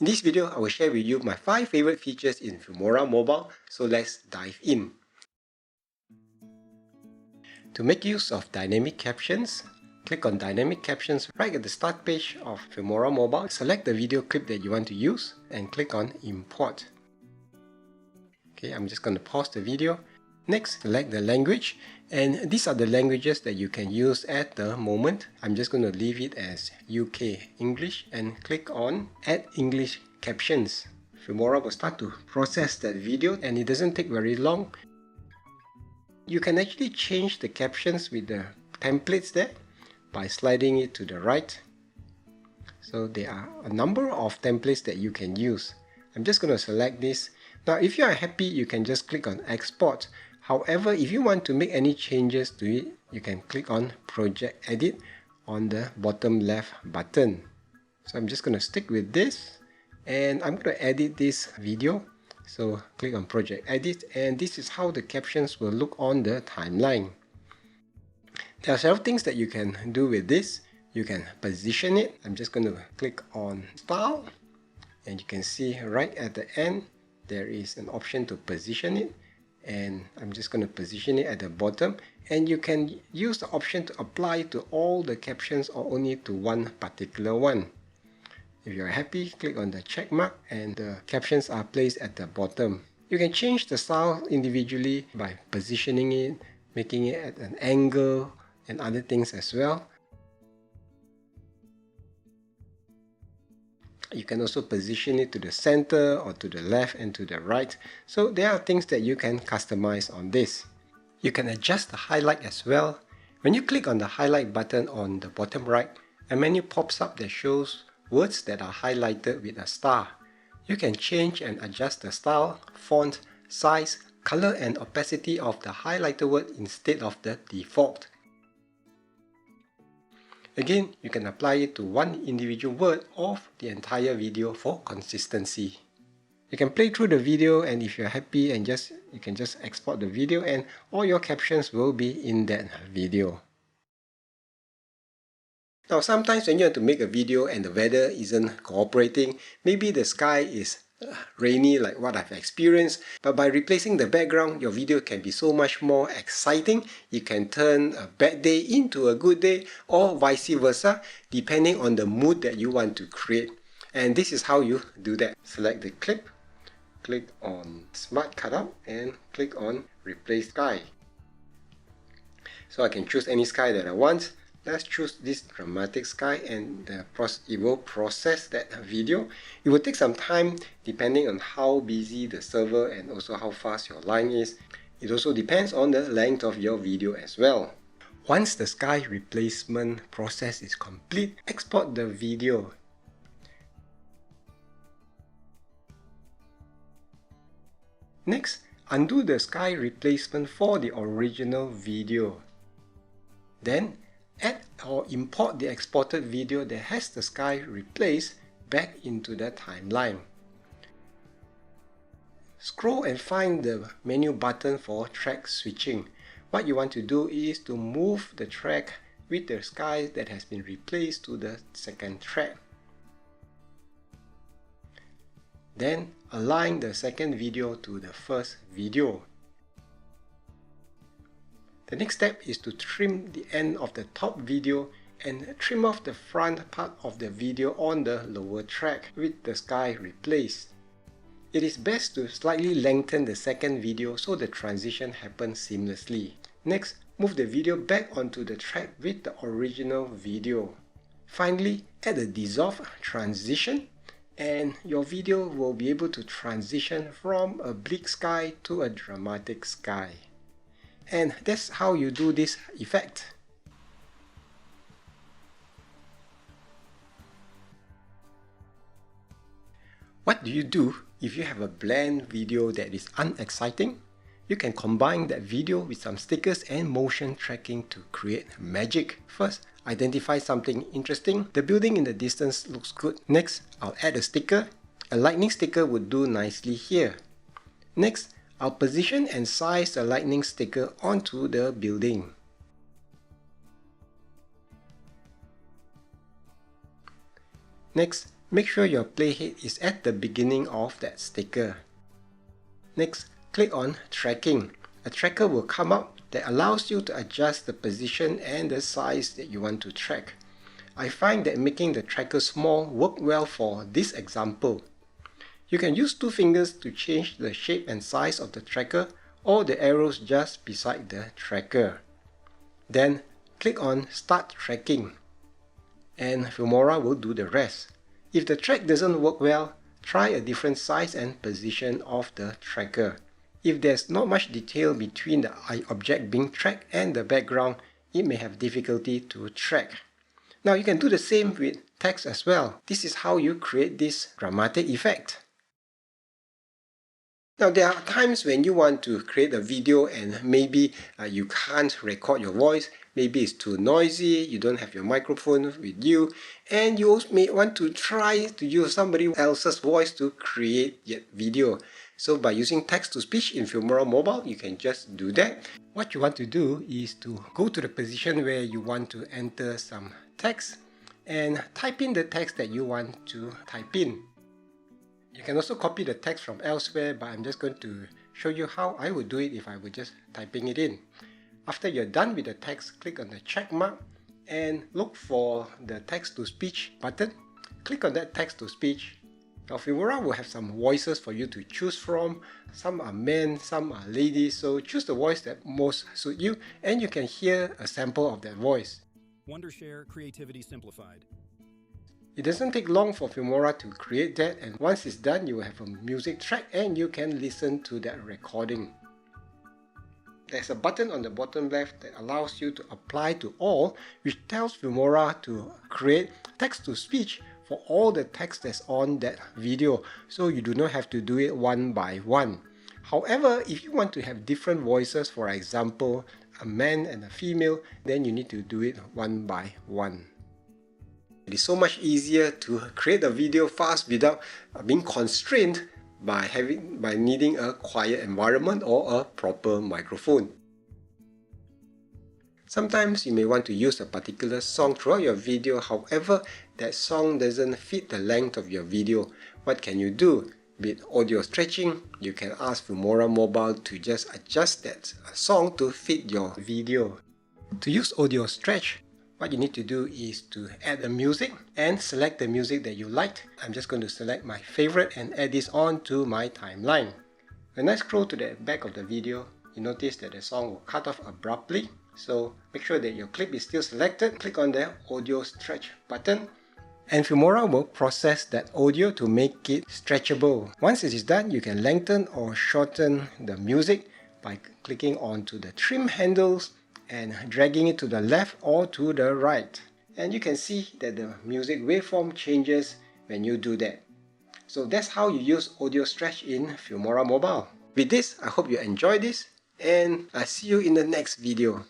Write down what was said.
In this video, I will share with you my 5 favorite features in Filmora Mobile, so let's dive in. To make use of dynamic captions, click on Dynamic Captions right at the start page of Filmora Mobile. Select the video clip that you want to use and click on Import. Okay, I'm just going to pause the video. Next, select the language, and these are the languages that you can use at the moment. I'm just going to leave it as UK English and click on Add English Captions. Filmora will start to process that video and it doesn't take very long. You can actually change the captions with the templates there by sliding it to the right. So there are a number of templates that you can use. I'm just going to select this. Now if you are happy, you can just click on Export. However, if you want to make any changes to it, you can click on Project Edit on the bottom left button. So I'm just going to stick with this and I'm going to edit this video. So click on Project Edit and this is how the captions will look on the timeline. There are several things that you can do with this. You can position it. I'm just going to click on Style and you can see right at the end there is an option to position it. And I'm just going to position it at the bottom, and you can use the option to apply to all the captions or only to one particular one. If you're happy, click on the check mark and the captions are placed at the bottom. You can change the style individually by positioning it, making it at an angle and other things as well. You can also position it to the center or to the left and to the right. So there are things that you can customize on this. You can adjust the highlight as well. When you click on the highlight button on the bottom right, a menu pops up that shows words that are highlighted with a star. You can change and adjust the style, font, size, color and opacity of the highlighted word instead of the default. Again, you can apply it to one individual word of the entire video for consistency. You can play through the video and if you're happy and you can just export the video and all your captions will be in that video. Now sometimes when you want to make a video and the weather isn't cooperating, maybe the sky is rainy like what I've experienced, but by replacing the background, your video can be so much more exciting. You can turn a bad day into a good day or vice versa, depending on the mood that you want to create. And this is how you do that. Select the clip, click on Smart Cutout and click on Replace Sky. So I can choose any sky that I want. Let's choose this dramatic sky and it will process that video. It will take some time depending on how busy the server and also how fast your line is. It also depends on the length of your video as well. Once the sky replacement process is complete, export the video. Next, undo the sky replacement for the original video. Then, add or import the exported video that has the sky replaced back into the timeline. Scroll and find the menu button for track switching. What you want to do is to move the track with the sky that has been replaced to the second track. Then align the second video to the first video. The next step is to trim the end of the top video and trim off the front part of the video on the lower track with the sky replaced. It is best to slightly lengthen the second video so the transition happens seamlessly. Next, move the video back onto the track with the original video. Finally, add a dissolve transition and your video will be able to transition from a bleak sky to a dramatic sky. And that's how you do this effect. What do you do if you have a bland video that is unexciting? You can combine that video with some stickers and motion tracking to create magic. First, identify something interesting. The building in the distance looks good. Next, I'll add a sticker. A lightning sticker would do nicely here. Next, I'll position and size the lightning sticker onto the building. Next, Make sure your playhead is at the beginning of that sticker. Next, click on Tracking. A tracker will come up that allows you to adjust the position and the size that you want to track. I find that making the tracker small worked well for this example. You can use 2 fingers to change the shape and size of the tracker or the arrows just beside the tracker. Then click on Start Tracking and Filmora will do the rest. If the track doesn't work well, try a different size and position of the tracker. If there's not much detail between the object being tracked and the background, it may have difficulty to track. Now you can do the same with text as well. This is how you create this dramatic effect. Now there are times when you want to create a video and maybe you can't record your voice, maybe it's too noisy, you don't have your microphone with you, and you also may want to try to use somebody else's voice to create your video. So by using text-to-speech in Filmora Mobile, you can just do that. What you want to do is to go to the position where you want to enter some text and type in the text that you want to type in. You can also copy the text from elsewhere, but I'm just going to show you how I would do it if I were just typing it in. After you're done with the text, click on the check mark and look for the text-to-speech button. Click on that text-to-speech. Now Filmora will have some voices for you to choose from. Some are men, some are ladies, so choose the voice that most suit you and you can hear a sample of that voice. Wondershare Creativity Simplified. It doesn't take long for Filmora to create that, and once it's done you will have a music track and you can listen to that recording. There's a button on the bottom left that allows you to apply to all, which tells Filmora to create text-to-speech for all the text that's on that video, so you do not have to do it one by one. However, if you want to have different voices, for example, a man and a female, then you need to do it one by one. It is so much easier to create a video fast without being constrained by needing a quiet environment or a proper microphone. Sometimes you may want to use a particular song throughout your video, however, that song doesn't fit the length of your video. What can you do? With audio stretching, you can ask Filmora Mobile to just adjust that song to fit your video. To use audio stretch, what you need to do is to add the music and select the music that you liked. I'm just going to select my favorite and add this on to my timeline. When I scroll to the back of the video, you notice that the song will cut off abruptly. So make sure that your clip is still selected. Click on the audio stretch button and Filmora will process that audio to make it stretchable. Once it is done, you can lengthen or shorten the music by clicking onto the trim handles and dragging it to the left or to the right. And you can see that the music waveform changes when you do that. So that's how you use audio stretch in Filmora Mobile. With this, I hope you enjoyed this and I'll see you in the next video.